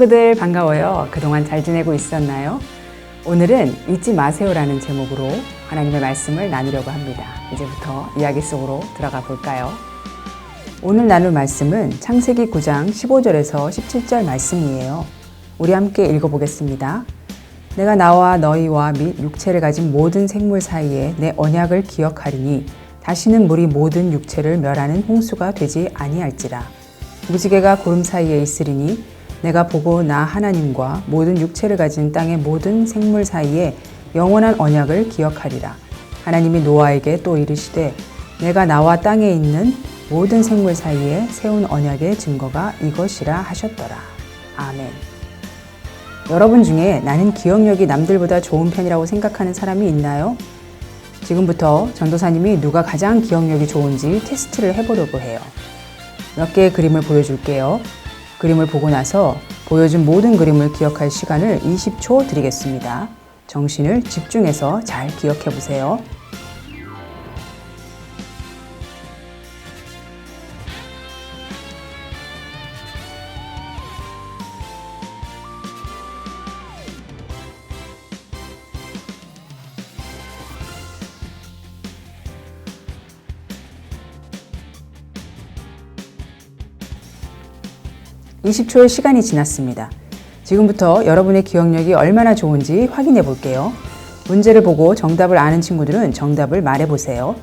친구들 반가워요. 그동안 잘 지내고 있었나요? 오늘은 잊지 마세요라는 제목으로 하나님의 말씀을 나누려고 합니다. 이제부터 이야기 속으로 들어가 볼까요? 오늘 나눌 말씀은 창세기 9장 15절에서 17절 말씀이에요. 우리 함께 읽어보겠습니다. 내가 나와 너희와 및 육체를 가진 모든 생물 사이에 내 언약을 기억하리니 다시는 물이 모든 육체를 멸하는 홍수가 되지 아니할지라. 무지개가 구름 사이에 있으리니 내가 보고 나 하나님과 모든 육체를 가진 땅의 모든 생물 사이에 영원한 언약을 기억하리라. 하나님이 노아에게 또 이르시되 내가 나와 땅에 있는 모든 생물 사이에 세운 언약의 증거가 이것이라 하셨더라. 아멘. 여러분 중에 나는 기억력이 남들보다 좋은 편이라고 생각하는 사람이 있나요? 지금부터 전도사님이 누가 가장 기억력이 좋은지 테스트를 해보려고 해요. 몇 개의 그림을 보여줄게요. 그림을 보고 나서 보여준 모든 그림을 기억할 시간을 20초 드리겠습니다. 정신을 집중해서 잘 기억해 보세요. (20초의) 시간이 지났습니다. 지금부터 여러분의 기억력이 얼마나 좋은지 확인해 볼게요. 문제를 보고 정답을 아는 친구들은 정답을 말해 보세요.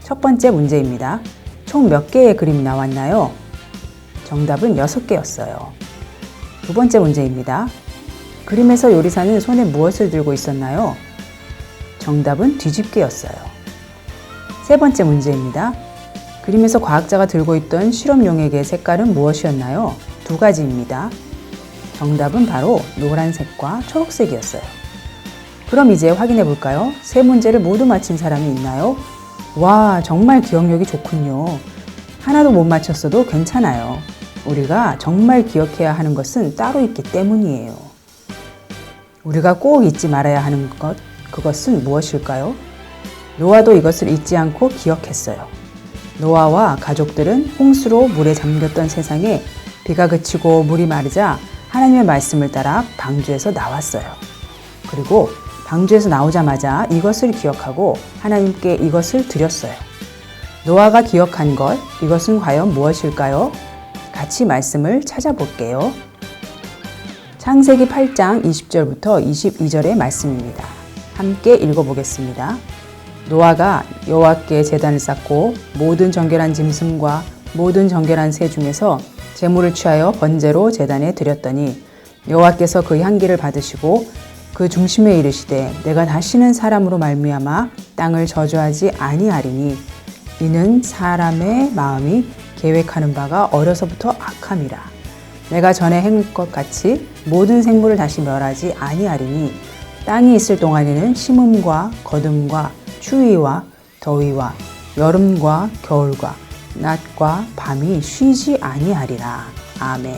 첫 번째 문제입니다. 총 몇 개의 그림이 나왔나요? 정답은 6개였어요. 두 번째 문제입니다. 그림에서 요리사는 손에 무엇을 들고 있었나요? 정답은 뒤집개였어요. 세 번째 문제입니다. 그림에서 과학자가 들고 있던 실험용액의 색깔은 무엇이었나요? 2가지입니다. 정답은 바로 노란색과 초록색이었어요. 그럼 이제 확인해 볼까요? 세 문제를 모두 맞힌 사람이 있나요? 와, 정말 기억력이 좋군요. 하나도 못 맞췄어도 괜찮아요. 우리가 정말 기억해야 하는 것은 따로 있기 때문이에요. 우리가 꼭 잊지 말아야 하는 것, 그것은 무엇일까요? 노아도 이것을 잊지 않고 기억했어요. 노아와 가족들은 홍수로 물에 잠겼던 세상에 비가 그치고 물이 마르자 하나님의 말씀을 따라 방주에서 나왔어요. 그리고 방주에서 나오자마자 이것을 기억하고 하나님께 이것을 드렸어요. 노아가 기억한 것, 이것은 과연 무엇일까요? 같이 말씀을 찾아볼게요. 창세기 8장 20절부터 22절의 말씀입니다. 함께 읽어보겠습니다. 노아가 여호와께 제단을 쌓고 모든 정결한 짐승과 모든 정결한 새 중에서 제물을 취하여 번제로 제단에 드렸더니 여호와께서 그 향기를 받으시고 그 중심에 이르시되 내가 다시는 사람으로 말미암아 땅을 저주하지 아니하리니 이는 사람의 마음이 계획하는 바가 어려서부터 악함이라. 내가 전에 행한 것 같이 모든 생물을 다시 멸하지 아니하리니 땅이 있을 동안에는 심음과 거둠과 추위와 더위와 여름과 겨울과 낮과 밤이 쉬지 아니하리라. 아멘.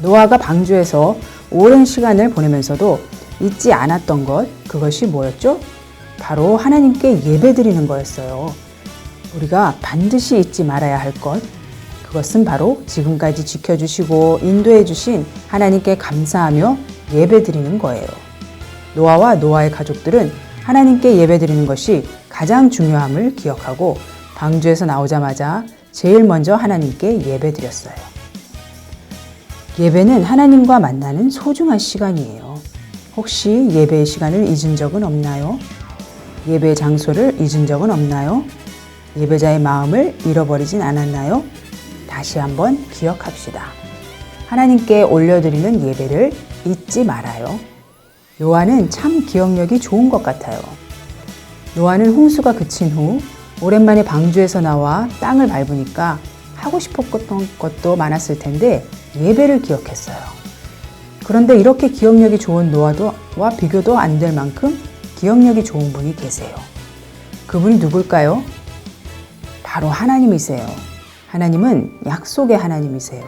노아가 방주에서 오랜 시간을 보내면서도 잊지 않았던 것, 그것이 뭐였죠? 바로 하나님께 예배드리는 거였어요. 우리가 반드시 잊지 말아야 할 것, 그것은 바로 지금까지 지켜주시고 인도해 주신 하나님께 감사하며 예배드리는 거예요. 노아와 노아의 가족들은 하나님께 예배드리는 것이 가장 중요함을 기억하고 방주에서 나오자마자 제일 먼저 하나님께 예배드렸어요. 예배는 하나님과 만나는 소중한 시간이에요. 혹시 예배의 시간을 잊은 적은 없나요? 예배의 장소를 잊은 적은 없나요? 예배자의 마음을 잃어버리진 않았나요? 다시 한번 기억합시다. 하나님께 올려드리는 예배를 잊지 말아요. 노아는 참 기억력이 좋은 것 같아요. 노아는 홍수가 그친 후 오랜만에 방주에서 나와 땅을 밟으니까 하고 싶었던 것도 많았을 텐데 예배를 기억했어요. 그런데 이렇게 기억력이 좋은 노아와 비교도 안 될 만큼 기억력이 좋은 분이 계세요. 그분이 누굴까요? 바로 하나님이세요. 하나님은 약속의 하나님이세요.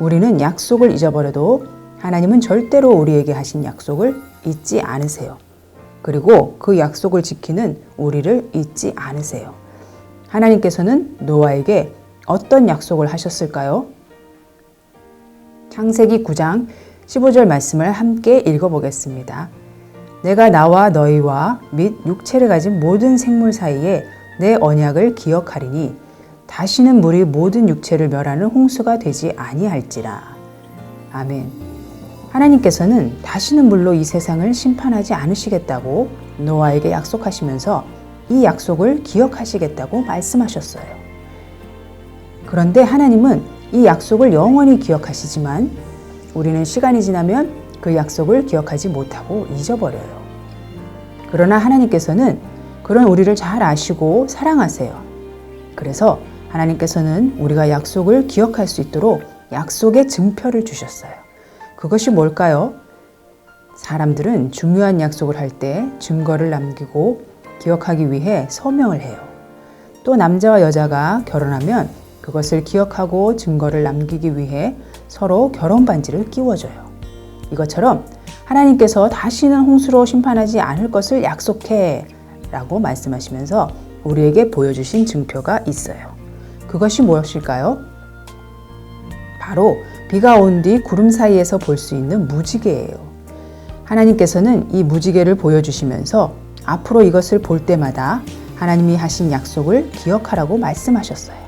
우리는 약속을 잊어버려도 하나님은 절대로 우리에게 하신 약속을 잊지 않으세요. 그리고 그 약속을 지키는 우리를 잊지 않으세요. 하나님께서는 노아에게 어떤 약속을 하셨을까요? 창세기 9장 15절 말씀을 함께 읽어보겠습니다. 내가 나와 너희와 및 육체를 가진 모든 생물 사이에 내 언약을 기억하리니 다시는 물이 모든 육체를 멸하는 홍수가 되지 아니할지라. 아멘. 하나님께서는 다시는 물로 이 세상을 심판하지 않으시겠다고 노아에게 약속하시면서 이 약속을 기억하시겠다고 말씀하셨어요. 그런데 하나님은 이 약속을 영원히 기억하시지만 우리는 시간이 지나면 그 약속을 기억하지 못하고 잊어버려요. 그러나 하나님께서는 그런 우리를 잘 아시고 사랑하세요. 그래서 하나님께서는 우리가 약속을 기억할 수 있도록 약속의 증표를 주셨어요. 그것이 뭘까요? 사람들은 중요한 약속을 할 때 증거를 남기고 기억하기 위해 서명을 해요. 또 남자와 여자가 결혼하면 그것을 기억하고 증거를 남기기 위해 서로 결혼 반지를 끼워줘요. 이것처럼 하나님께서 다시는 홍수로 심판하지 않을 것을 약속해 라고 말씀하시면서 우리에게 보여주신 증표가 있어요. 그것이 무엇일까요? 바로 비가 온 뒤 구름 사이에서 볼 수 있는 무지개예요. 하나님께서는 이 무지개를 보여주시면서 앞으로 이것을 볼 때마다 하나님이 하신 약속을 기억하라고 말씀하셨어요.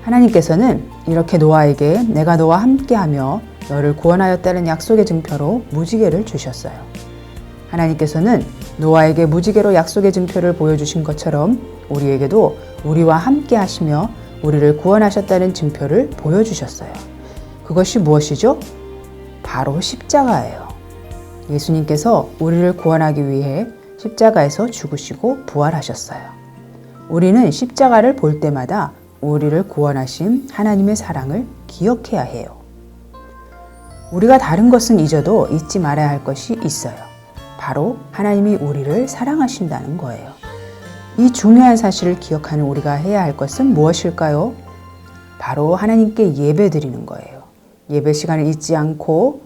하나님께서는 이렇게 노아에게 내가 너와 함께하며 너를 구원하였다는 약속의 증표로 무지개를 주셨어요. 하나님께서는 노아에게 무지개로 약속의 증표를 보여주신 것처럼 우리에게도 우리와 함께 하시며 우리를 구원하셨다는 증표를 보여주셨어요. 그것이 무엇이죠? 바로 십자가예요. 예수님께서 우리를 구원하기 위해 십자가에서 죽으시고 부활하셨어요. 우리는 십자가를 볼 때마다 우리를 구원하신 하나님의 사랑을 기억해야 해요. 우리가 다른 것은 잊어도 잊지 말아야 할 것이 있어요. 바로 하나님이 우리를 사랑하신다는 거예요. 이 중요한 사실을 기억하는 우리가 해야 할 것은 무엇일까요? 바로 하나님께 예배 드리는 거예요. 예배 시간을 잊지 않고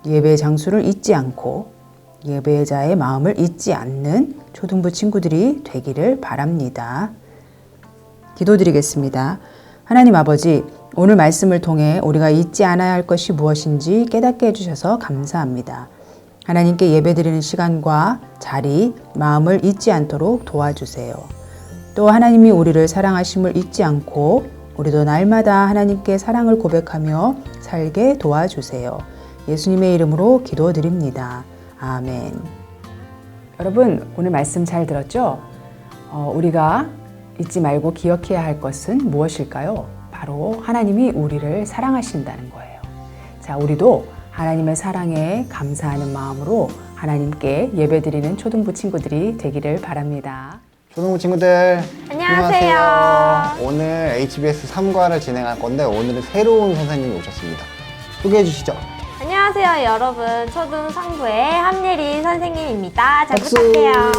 예배 장소를 잊지 않고 예배자의 마음을 잊지 않는 초등부 친구들이 되기를 바랍니다. 기도드리겠습니다. 하나님 아버지, 오늘 말씀을 통해 우리가 잊지 않아야 할 것이 무엇인지 깨닫게 해주셔서 감사합니다. 하나님께 예배드리는 시간과 자리, 마음을 잊지 않도록 도와주세요. 또 하나님이 우리를 사랑하심을 잊지 않고 우리도 날마다 하나님께 사랑을 고백하며 살게 도와주세요. 예수님의 이름으로 기도드립니다. 아멘. 여러분, 오늘 말씀 잘 들었죠? 우리가 잊지 말고 기억해야 할 것은 무엇일까요? 바로 하나님이 우리를 사랑하신다는 거예요. 자, 우리도 하나님의 사랑에 감사하는 마음으로 하나님께 예배드리는 초등부 친구들이 되기를 바랍니다. 초등부 친구들 안녕하세요. 오늘 HBS 3과를 진행할 건데 오늘은 새로운 선생님이 오셨습니다. 소개해 주시죠. 안녕하세요 여러분, 초등 3부의 함예린 선생님입니다. 잘 박수. 부탁해요.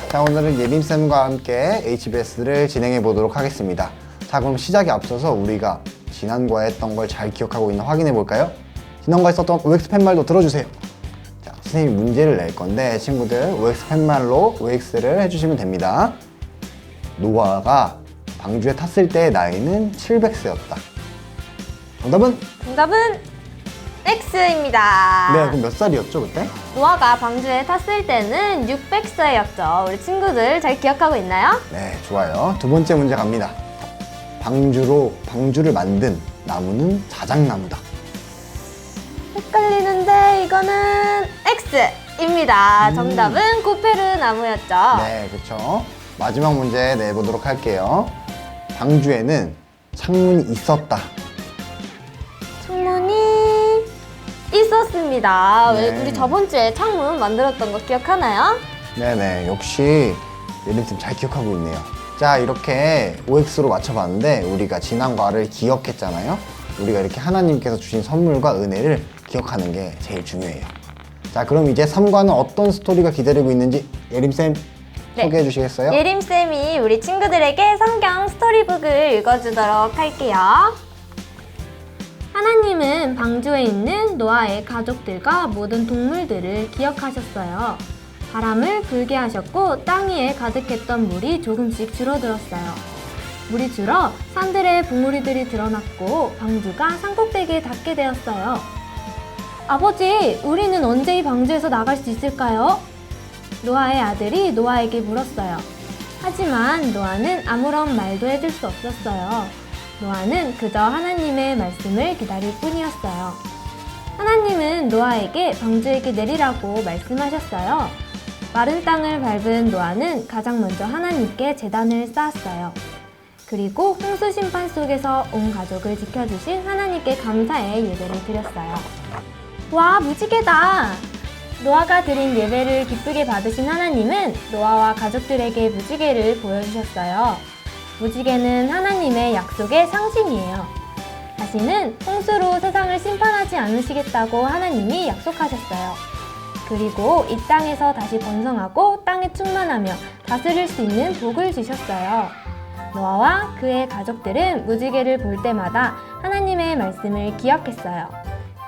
자, 오늘은 예림쌤과 함께 HBS를 진행해 보도록 하겠습니다. 자, 그럼 시작에 앞서서 우리가 지난과에 했던 걸 잘 기억하고 있나 확인해 볼까요? 지난과에 썼던 OX 팻말도 들어주세요. 자, 선생님이 문제를 낼 건데 친구들 OX 팻말로 OX를 해주시면 됩니다. 노아가 방주에 탔을 때의 나이는 700세였다. 정답은? 정답은 X입니다. 네, 그럼 몇 살이었죠 그때? 노아가 방주에 탔을 때는 600세였죠. 우리 친구들 잘 기억하고 있나요? 네, 좋아요. 두 번째 문제 갑니다. 방주를 만든 나무는 자작나무다. 헷갈리는데 이거는 X입니다. 정답은 코페르 나무였죠. 네, 그렇죠. 마지막 문제 내보도록 할게요. 방주에는 창문이 있었다. 창문이 있었습니다. 네. 우리 저번 주에 창문 만들었던 거 기억하나요? 네네, 역시 예림쌤 잘 기억하고 있네요. 자, 이렇게 OX로 맞춰봤는데 우리가 지난과를 기억했잖아요. 우리가 이렇게 하나님께서 주신 선물과 은혜를 기억하는 게 제일 중요해요. 자, 그럼 이제 3과는 어떤 스토리가 기다리고 있는지 예림쌤 네. 소개해 주시겠어요? 예림쌤이 우리 친구들에게 성경 스토리북을 읽어주도록 할게요. 하나님은 방주에 있는 노아의 가족들과 모든 동물들을 기억하셨어요. 바람을 불게 하셨고 땅 위에 가득했던 물이 조금씩 줄어들었어요. 물이 줄어 산들의 봉우리들이 드러났고 방주가 산꼭대기에 닿게 되었어요. 아버지, 우리는 언제 이 방주에서 나갈 수 있을까요? 노아의 아들이 노아에게 물었어요. 하지만 노아는 아무런 말도 해줄 수 없었어요. 노아는 그저 하나님의 말씀을 기다릴 뿐이었어요. 하나님은 노아에게 방주에게 내리라고 말씀하셨어요. 마른 땅을 밟은 노아는 가장 먼저 하나님께 제단을 쌓았어요. 그리고 홍수 심판 속에서 온 가족을 지켜주신 하나님께 감사의 예배를 드렸어요. 와, 무지개다! 노아가 드린 예배를 기쁘게 받으신 하나님은 노아와 가족들에게 무지개를 보여주셨어요. 무지개는 하나님의 약속의 상징이에요. 다시는 홍수로 세상을 심판하지 않으시겠다고 하나님이 약속하셨어요. 그리고 이 땅에서 다시 번성하고 땅에 충만하며 다스릴 수 있는 복을 주셨어요. 노아와 그의 가족들은 무지개를 볼 때마다 하나님의 말씀을 기억했어요.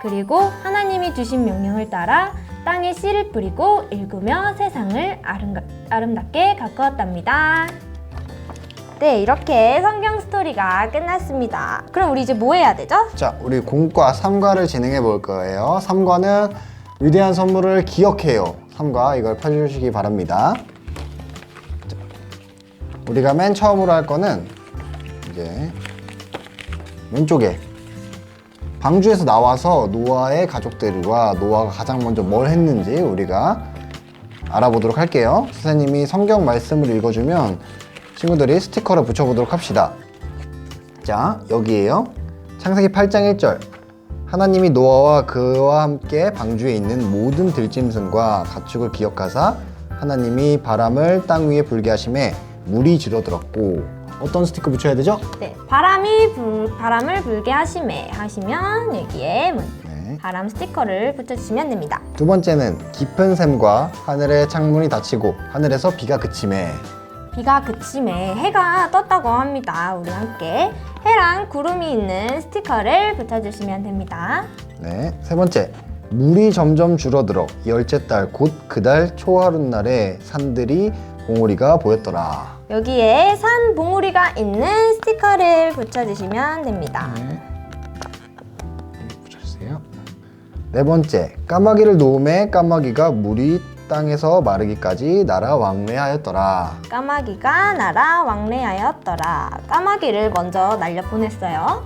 그리고 하나님이 주신 명령을 따라 땅에 씨를 뿌리고 일구며 세상을 아름답게 가꾸었답니다. 네, 이렇게 성경 스토리가 끝났습니다. 그럼 우리 이제 뭐 해야 되죠? 자, 우리 공과 3과를 진행해 볼 거예요. 3과는 위대한 선물을 기억해요. 3과 이걸 펴주시기 바랍니다. 자, 우리가 맨 처음으로 할 거는 이제 왼쪽에 방주에서 나와서 노아의 가족들과 노아가 가장 먼저 뭘 했는지 우리가 알아보도록 할게요. 선생님이 성경 말씀을 읽어주면 친구들이 스티커를 붙여보도록 합시다. 자, 여기에요. 창세기 8장 1절. 하나님이 노아와 그와 함께 방주에 있는 모든 들짐승과 가축을 기억하사 하나님이 바람을 땅 위에 불게 하심에 물이 줄어들었고. 어떤 스티커 붙여야 되죠? 네, 바람을 불게 하시면 여기에 바람 스티커를 붙여주시면 됩니다. 두 번째는 깊은 샘과 하늘의 창문이 닫히고 하늘에서 비가 그침에. 비가 그침에 해가 떴다고 합니다. 우리 함께 해랑 구름이 있는 스티커를 붙여주시면 됩니다. 네, 세 번째. 물이 점점 줄어들어 열째 달 곧 그 달 초하룻날에 산들이 봉우리가 보였더라. 여기에 산 봉우리가 있는 스티커를 붙여주시면 됩니다. 네. 붙여주세요. 네 번째. 까마귀를 놓음에 까마귀가 물이 땅에서 마르기까지 날아 왕래하였더라. 까마귀가 날아 왕래하였더라. 까마귀를 먼저 날려보냈어요.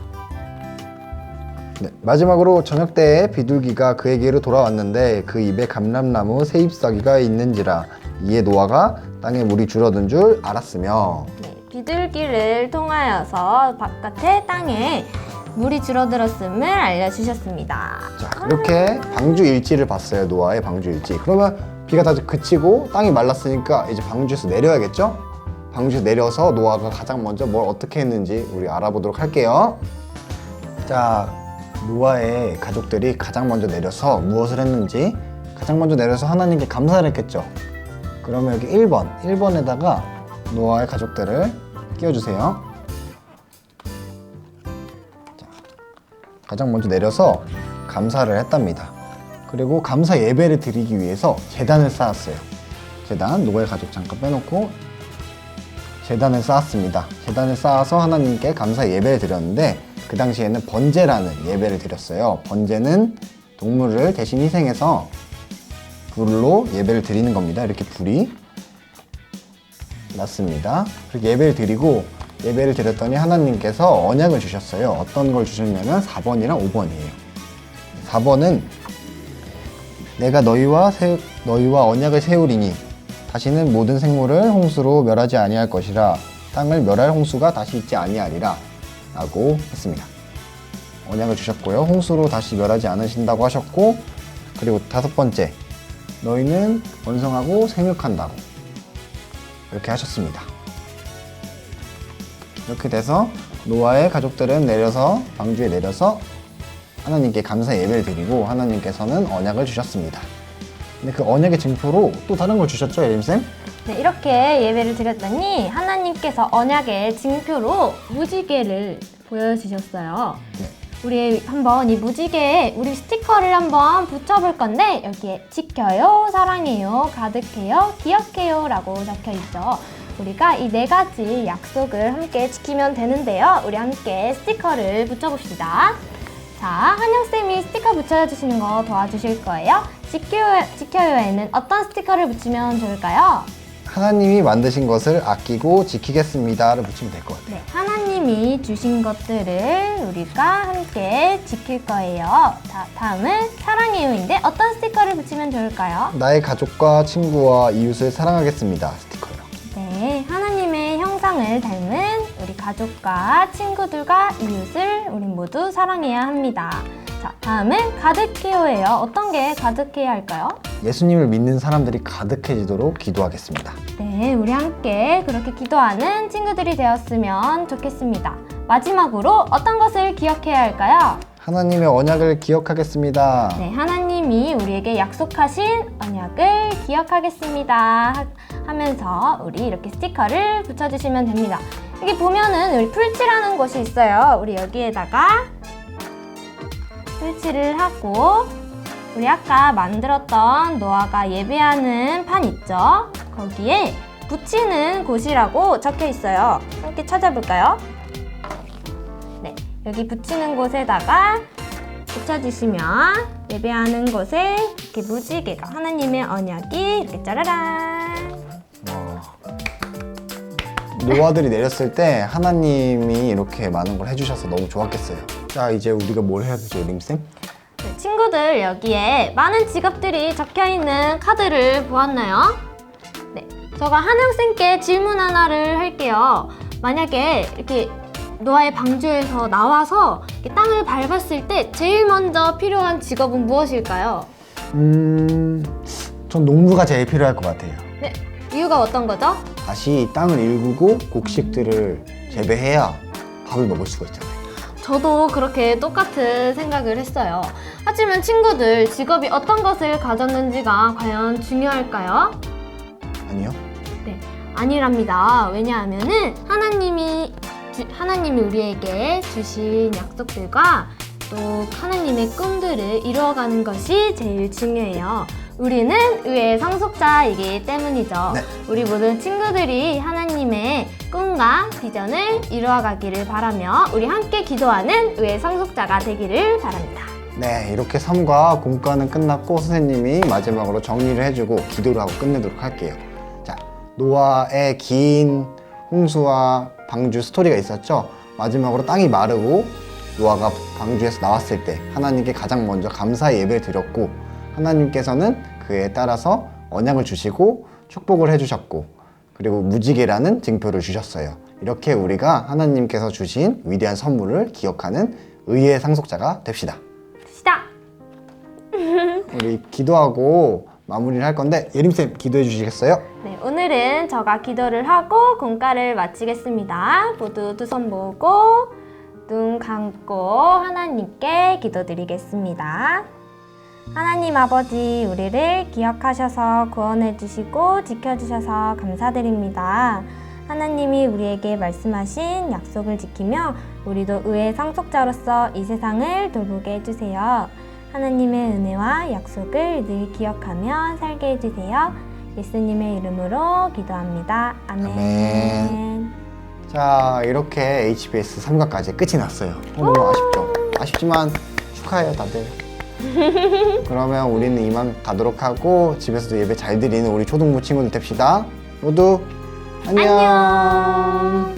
네, 마지막으로 저녁 때에 비둘기가 그에게로 돌아왔는데 그 입에 감람나무 새 잎사귀가 있는지라 이에 노아가 땅에 물이 줄어든 줄 알았으며. 네, 비둘기를 통하여서 바깥의 땅에 물이 줄어들었음을 알려주셨습니다. 자, 이렇게 방주 일지를 봤어요. 노아의 방주 일지. 그러면 비가 다 그치고 땅이 말랐으니까 이제 방주에서 내려야겠죠? 방주에서 내려서 노아가 가장 먼저 뭘 어떻게 했는지 우리 알아보도록 할게요. 자, 노아의 가족들이 가장 먼저 내려서 무엇을 했는지. 가장 먼저 내려서 하나님께 감사를 했겠죠. 그러면 여기 1번에다가 노아의 가족들을 끼워주세요. 자, 가장 먼저 내려서 감사를 했답니다. 그리고 감사 예배를 드리기 위해서 제단을 쌓았어요. 제단, 노아의 가족 잠깐 빼놓고 제단을 쌓았습니다. 제단을 쌓아서 하나님께 감사 예배를 드렸는데 그 당시에는 번제라는 예배를 드렸어요. 번제는 동물을 대신 희생해서 불로 예배를 드리는 겁니다. 이렇게 불이 났습니다. 그렇게 예배를 드리고 예배를 드렸더니 하나님께서 언약을 주셨어요. 어떤 걸 주셨냐면 4번이랑 5번이에요. 4번은 내가 너희와 언약을 세우리니 다시는 모든 생물을 홍수로 멸하지 아니할 것이라 땅을 멸할 홍수가 다시 있지 아니하리라 라고 했습니다. 언약을 주셨고요. 홍수로 다시 멸하지 않으신다고 하셨고, 그리고 5번째, 너희는 번성하고 생육한다고 이렇게 하셨습니다. 이렇게 돼서 노아의 가족들은 방주에 내려서 하나님께 감사 예배를 드리고 하나님께서는 언약을 주셨습니다. 근데 그 언약의 증표로 또 다른 걸 주셨죠, 예림쌤? 네, 이렇게 예배를 드렸더니 하나님께서 언약의 증표로 무지개를 보여주셨어요. 네. 우리 한번 이 무지개에 우리 스티커를 한번 붙여볼 건데 여기에 지켜요, 사랑해요, 가득해요, 기억해요 라고 적혀 있죠. 우리가 이 4가지 약속을 함께 지키면 되는데요. 우리 함께 스티커를 붙여봅시다. 자, 한영쌤이 스티커 붙여주시는 거 도와주실 거예요. 지켜요에는 어떤 스티커를 붙이면 좋을까요? 하나님이 만드신 것을 아끼고 지키겠습니다를 붙이면 될 것 같아요. 네, 하나님이 주신 것들을 우리가 함께 지킬 거예요. 자, 다음은 사랑해요인데 어떤 스티커를 붙이면 좋을까요? 나의 가족과 친구와 이웃을 사랑하겠습니다 스티커요. 네, 하나님의 형상을 닮은 우리 가족과 친구들과 이웃을 우리 모두 사랑해야 합니다. 자, 다음은 가득해요예요. 어떤 게 가득해야 할까요? 예수님을 믿는 사람들이 가득해지도록 기도하겠습니다. 네, 우리 함께 그렇게 기도하는 친구들이 되었으면 좋겠습니다. 마지막으로 어떤 것을 기억해야 할까요? 하나님의 언약을 기억하겠습니다. 네, 하나님이 우리에게 약속하신 언약을 기억하겠습니다 하면서 우리 이렇게 스티커를 붙여주시면 됩니다. 여기 보면은 우리 풀칠하는 곳이 있어요. 우리 여기에다가 풀칠을 하고 우리 아까 만들었던 노아가 예배하는 판 있죠? 거기에 붙이는 곳이라고 적혀 있어요. 함께 찾아볼까요? 네, 여기 붙이는 곳에다가 붙여주시면 예배하는 곳에 이렇게 무지개가 하나님의 언약이 이렇게 짜라란. 노아들이 내렸을 때 하나님이 이렇게 많은 걸 해주셔서 너무 좋았겠어요. 자, 이제 우리가 뭘 해야 되죠, 예림쌤? 네, 친구들 여기에 많은 직업들이 적혀있는 카드를 보았나요? 네, 제가 한영쌤께 질문 하나를 할게요. 만약에 이렇게 노아의 방주에서 나와서 이렇게 땅을 밟았을 때 제일 먼저 필요한 직업은 무엇일까요? 전 농부가 제일 필요할 것 같아요. 네, 이유가 어떤 거죠? 다시 땅을 일구고 곡식들을 재배해야 밥을 먹을 수가 있잖아요. 저도 그렇게 똑같은 생각을 했어요. 하지만 친구들, 직업이 어떤 것을 가졌는지가 과연 중요할까요? 아니요? 네, 아니랍니다. 왜냐하면은 하나님이 우리에게 주신 약속들과 또 하나님의 꿈들을 이루어가는 것이 제일 중요해요. 우리는 의의 상속자이기 때문이죠. 네. 우리 모든 친구들이 하나님의 꿈과 비전을 이루어가기를 바라며 우리 함께 기도하는 의의 상속자가 되기를 바랍니다. 네, 이렇게 삶과 공과는 끝났고 선생님이 마지막으로 정리를 해주고 기도를 하고 끝내도록 할게요. 자, 노아의 긴 홍수와 방주 스토리가 있었죠. 마지막으로 땅이 마르고 노아가 방주에서 나왔을 때 하나님께 가장 먼저 감사의 예배를 드렸고 하나님께서는 그에 따라서 언약을 주시고 축복을 해주셨고 그리고 무지개라는 증표를 주셨어요. 이렇게 우리가 하나님께서 주신 위대한 선물을 기억하는 의의 상속자가 됩시다. 시작! 우리 기도하고 마무리를 할 건데 예림쌤 기도해 주시겠어요? 네, 오늘은 제가 기도를 하고 공과를 마치겠습니다. 모두 두 손 모으고 눈 감고 하나님께 기도드리겠습니다. 하나님 아버지, 우리를 기억하셔서 구원해 주시고 지켜주셔서 감사드립니다. 하나님이 우리에게 말씀하신 약속을 지키며 우리도 의의 상속자로서 이 세상을 돌보게 해주세요. 하나님의 은혜와 약속을 늘 기억하며 살게 해주세요. 예수님의 이름으로 기도합니다. 아멘. 아멘. 자, 이렇게 HBS 3과까지 끝이 났어요. 너무 아쉽죠? 아쉽지만 축하해요 다들. 그러면 우리는 이만 가도록 하고 집에서도 예배 잘 드리는 우리 초등부 친구들 됩시다. 모두 안녕.